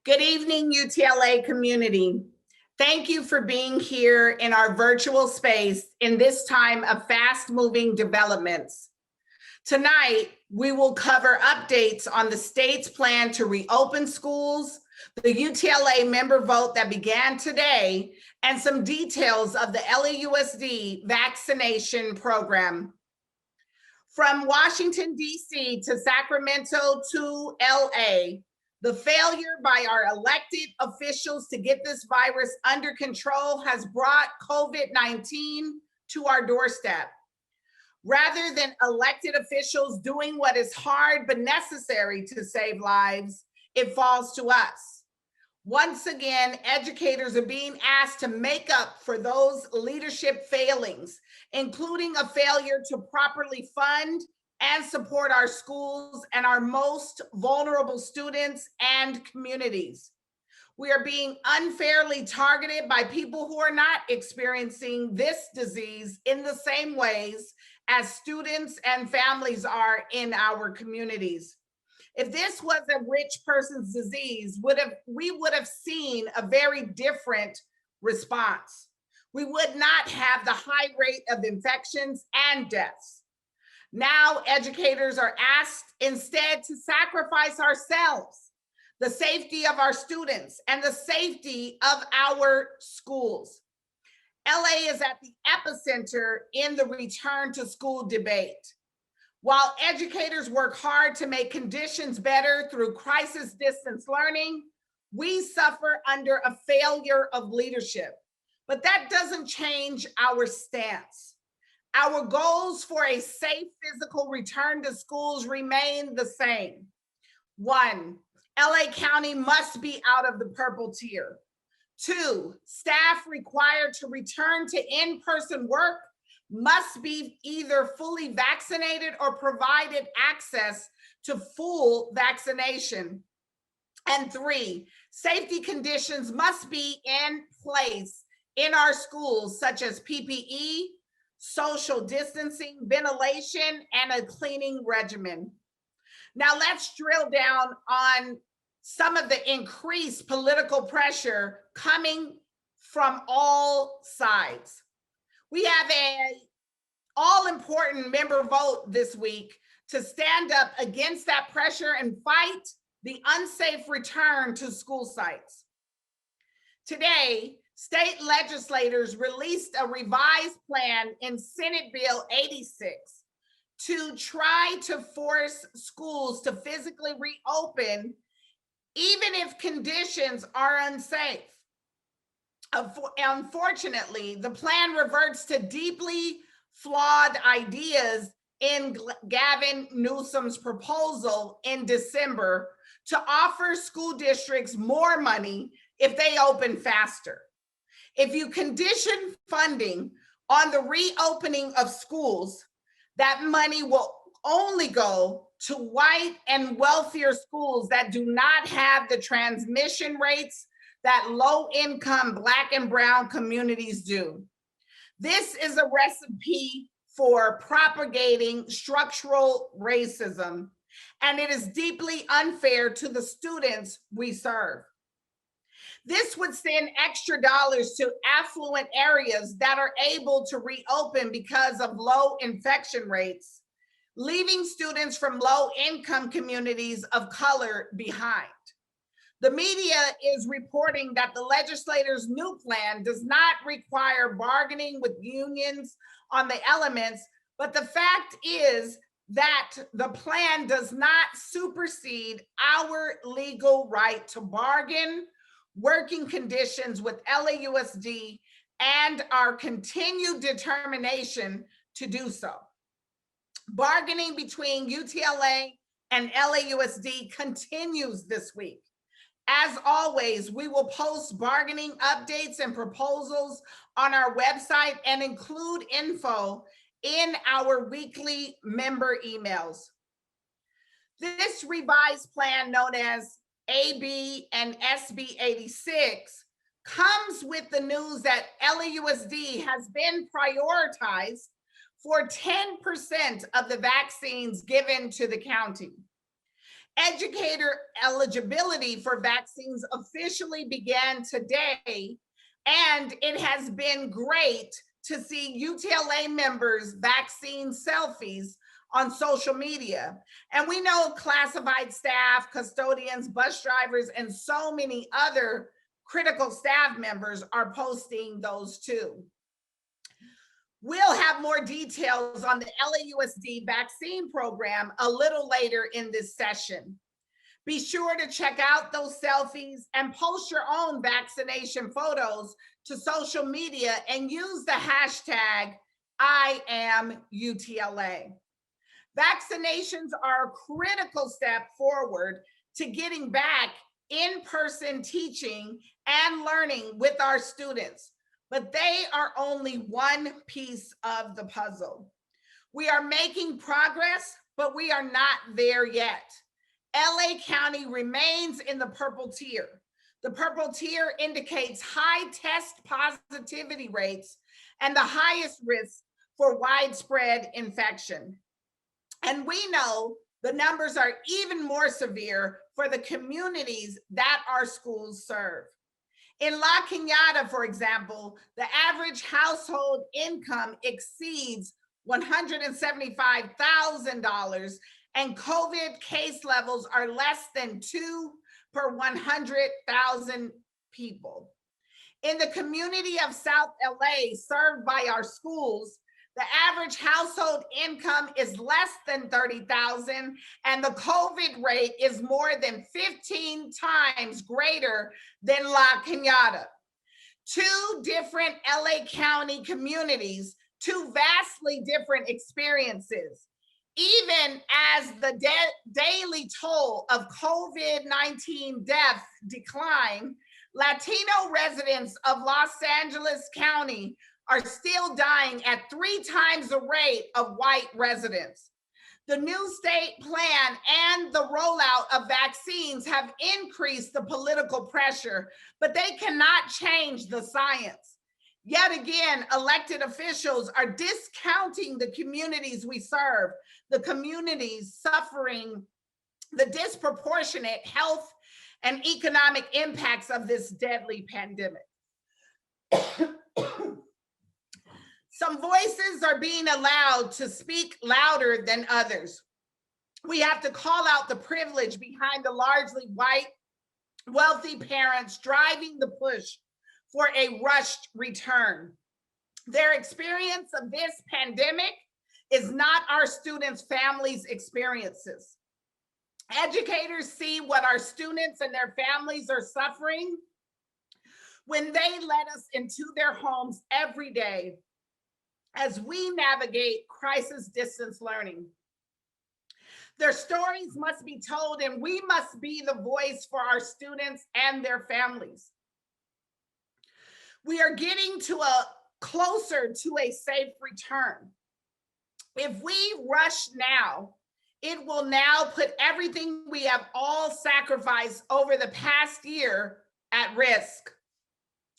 Good evening, UTLA community. Thank you for being here in our virtual space in this time of fast-moving developments. Tonight, we will cover updates on the state's plan to reopen schools, the UTLA member vote that began today, and some details of the LAUSD vaccination program. From Washington, D.C. to Sacramento to LA, the failure by our elected officials to get this virus under control has brought COVID-19 to our doorstep. Rather than elected officials doing what is hard but necessary to save lives, it falls to us. Once again, educators are being asked to make up for those leadership failings, including a failure to properly fund and support our schools and our most vulnerable students and communities. We are being unfairly targeted by people who are not experiencing this disease in the same ways as students and families are in our communities. If this was a rich person's disease, we would have seen a very different response. We would not have the high rate of infections and deaths. Now, educators are asked instead to sacrifice ourselves, the safety of our students, and the safety of our schools. LA is at the epicenter in the return to school debate. While educators work hard to make conditions better through crisis distance learning, we suffer under a failure of leadership. But that doesn't change our stance. Our goals for a safe physical return to schools remain the same. 1, LA County must be out of the purple tier. 2, staff required to return to in-person work must be either fully vaccinated or provided access to full vaccination. And 3, safety conditions must be in place in our schools, such as PPE, social distancing, ventilation, and a cleaning regimen. Now let's drill down on some of the increased political pressure coming from all sides. We have an all-important member vote this week to stand up against that pressure and fight the unsafe return to school sites. Today, state legislators released a revised plan in Senate Bill 86 to try to force schools to physically reopen even if conditions are unsafe. Unfortunately, the plan reverts to deeply flawed ideas in Gavin Newsom's proposal in December to offer school districts more money if they open faster. If you condition funding on the reopening of schools, that money will only go to white and wealthier schools that do not have the transmission rates that low-income Black and brown communities do. This is a recipe for propagating structural racism, and it is deeply unfair to the students we serve. This would send extra dollars to affluent areas that are able to reopen because of low infection rates, leaving students from low-income communities of color behind. The media is reporting that the legislators' new plan does not require bargaining with unions on the elements, but the fact is that the plan does not supersede our legal right to bargain, working conditions with LAUSD, and our continued determination to do so. Bargaining between UTLA and LAUSD continues this week. As always, we will post bargaining updates and proposals on our website and include info in our weekly member emails. This revised plan, known as AB and SB 86, comes with the news that LAUSD has been prioritized for 10% of the vaccines given to the county. Educator eligibility for vaccines officially began today, and it has been great to see UTLA members' vaccine selfies on social media. And we know classified staff, custodians, bus drivers, and so many other critical staff members are posting those too. We'll have more details on the LAUSD vaccine program a little later in this session. Be sure to check out those selfies and post your own vaccination photos to social media and use the hashtag #IamUTLA. Vaccinations are a critical step forward to getting back in-person teaching and learning with our students, but they are only one piece of the puzzle. We are making progress, but we are not there yet. LA County remains in the purple tier. The purple tier indicates high test positivity rates and the highest risk for widespread infection. And we know the numbers are even more severe for the communities that our schools serve. In La Cañada, for example, the average household income exceeds $175,000, and COVID case levels are less than 2 per 100,000 people. In the community of South LA, served by our schools, the average household income is less than $30,000, and the COVID rate is more than 15 times greater than La Cañada. Two different LA County communities, two vastly different experiences. Even as the daily toll of COVID-19 deaths decline, Latino residents of Los Angeles County are still dying at 3 times the rate of white residents. The new state plan and the rollout of vaccines have increased the political pressure, but they cannot change the science. Yet again, elected officials are discounting the communities we serve, the communities suffering the disproportionate health and economic impacts of this deadly pandemic. Some voices are being allowed to speak louder than others. We have to call out the privilege behind the largely white, wealthy parents driving the push for a rushed return. Their experience of this pandemic is not our students' families' experiences. Educators see what our students and their families are suffering when they let us into their homes every day as we navigate crisis distance learning. Their stories must be told, and we must be the voice for our students and their families. We are getting closer to a safe return. If we rush now, it will now put everything we have all sacrificed over the past year at risk.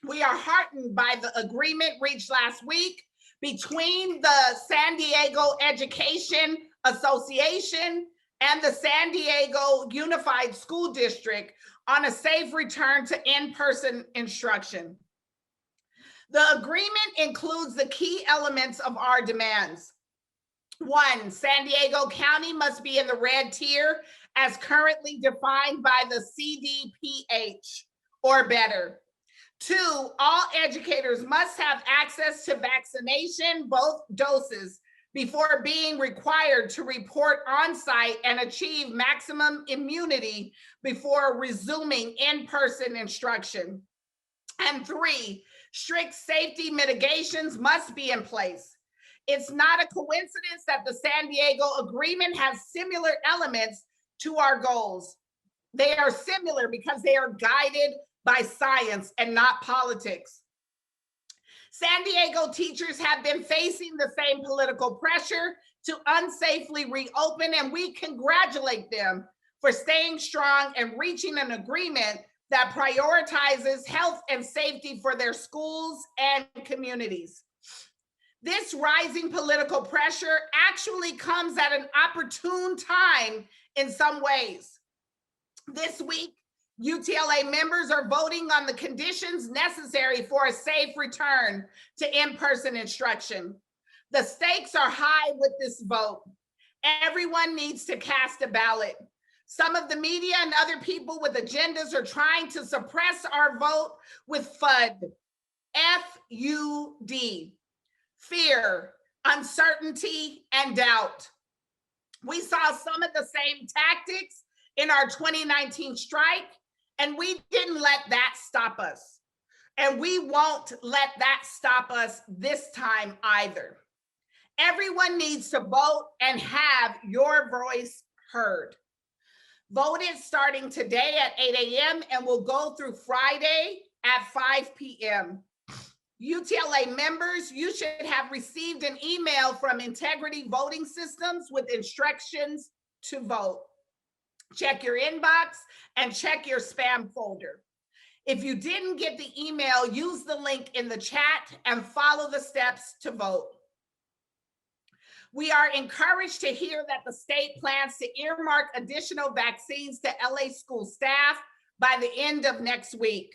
We are heartened by the agreement reached last week between the San Diego Education Association and the San Diego Unified School District on a safe return to in-person instruction. The agreement includes the key elements of our demands. 1, San Diego County must be in the red tier as currently defined by the CDPH or better. 2, all educators must have access to vaccination, both doses, before being required to report on-site and achieve maximum immunity before resuming in-person instruction. And 3, strict safety mitigations must be in place. It's not a coincidence that the San Diego Agreement has similar elements to our goals. They are similar because they are guided by science and not politics. San Diego teachers have been facing the same political pressure to unsafely reopen, and we congratulate them for staying strong and reaching an agreement that prioritizes health and safety for their schools and communities. This rising political pressure actually comes at an opportune time in some ways. This week, UTLA members are voting on the conditions necessary for a safe return to in-person instruction. The stakes are high with this vote. Everyone needs to cast a ballot. Some of the media and other people with agendas are trying to suppress our vote with FUD, F-U-D, fear, uncertainty, and doubt. We saw some of the same tactics in our 2019 strike, and we didn't let that stop us. And we won't let that stop us this time either. Everyone needs to vote and have your voice heard. Vote is starting today at 8 a.m. and will go through Friday at 5 p.m. UTLA members, you should have received an email from Integrity Voting Systems with instructions to vote. Check your inbox and check your spam folder. If you didn't get the email, use the link in the chat and follow the steps to vote. We are encouraged to hear that the state plans to earmark additional vaccines to LA school staff by the end of next week.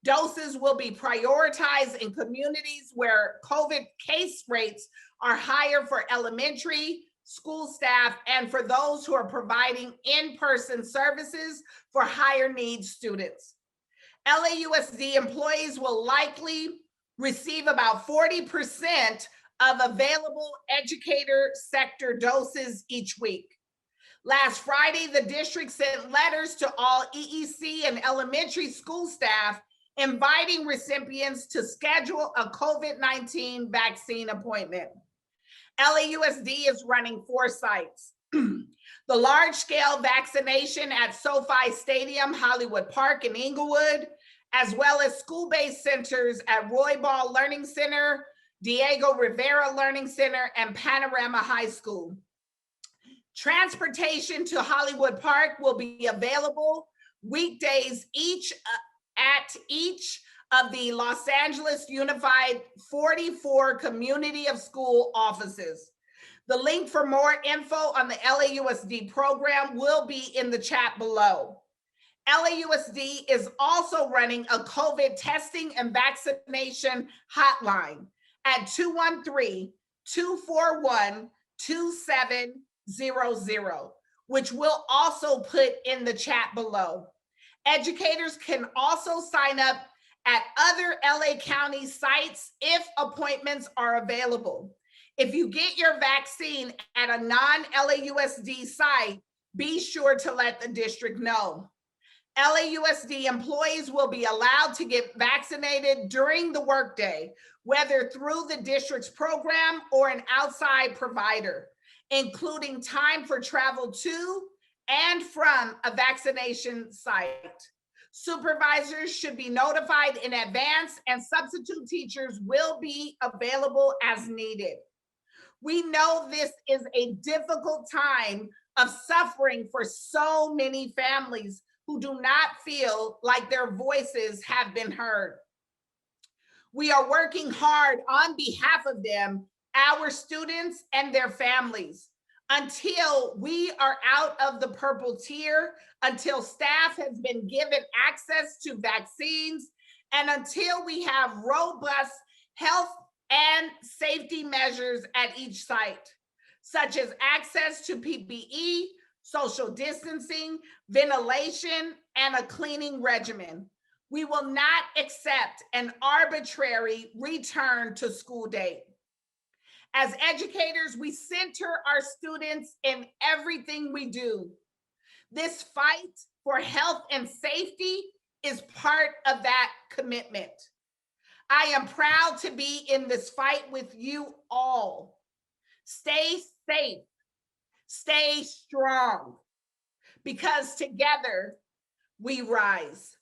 Doses will be prioritized in communities where COVID case rates are higher for elementary school staff and for those who are providing in-person services for higher needs students. LAUSD employees will likely receive about 40% of available educator sector doses each week. Last Friday, the district sent letters to all EEC and elementary school staff inviting recipients to schedule a COVID-19 vaccine appointment. LAUSD is running 4 sites. The large-scale vaccination at SoFi Stadium, Hollywood Park, and Inglewood, as well as school-based centers at Roy Ball Learning Center, Diego Rivera Learning Center, and Panorama High School. Transportation to Hollywood Park will be available weekdays at each of the Los Angeles Unified 44 Community of School offices. The link for more info on the LAUSD program will be in the chat below. LAUSD is also running a COVID testing and vaccination hotline at 213-241-2700, which we'll also put in the chat below. Educators can also sign up at other LA County sites if appointments are available. If you get your vaccine at a non-LAUSD site, be sure to let the district know. LAUSD employees will be allowed to get vaccinated during the workday, whether through the district's program or an outside provider, including time for travel to and from a vaccination site. Supervisors should be notified in advance, and substitute teachers will be available as needed. We know this is a difficult time of suffering for so many families who do not feel like their voices have been heard. We are working hard on behalf of them, our students and their families, until we are out of the purple tier, until staff has been given access to vaccines, and until we have robust health and safety measures at each site, such as access to PPE, social distancing, ventilation, and a cleaning regimen. We will not accept an arbitrary return to school date. As educators, we center our students in everything we do. This fight for health and safety is part of that commitment. I am proud to be in this fight with you all. Stay safe, stay strong, because together we rise.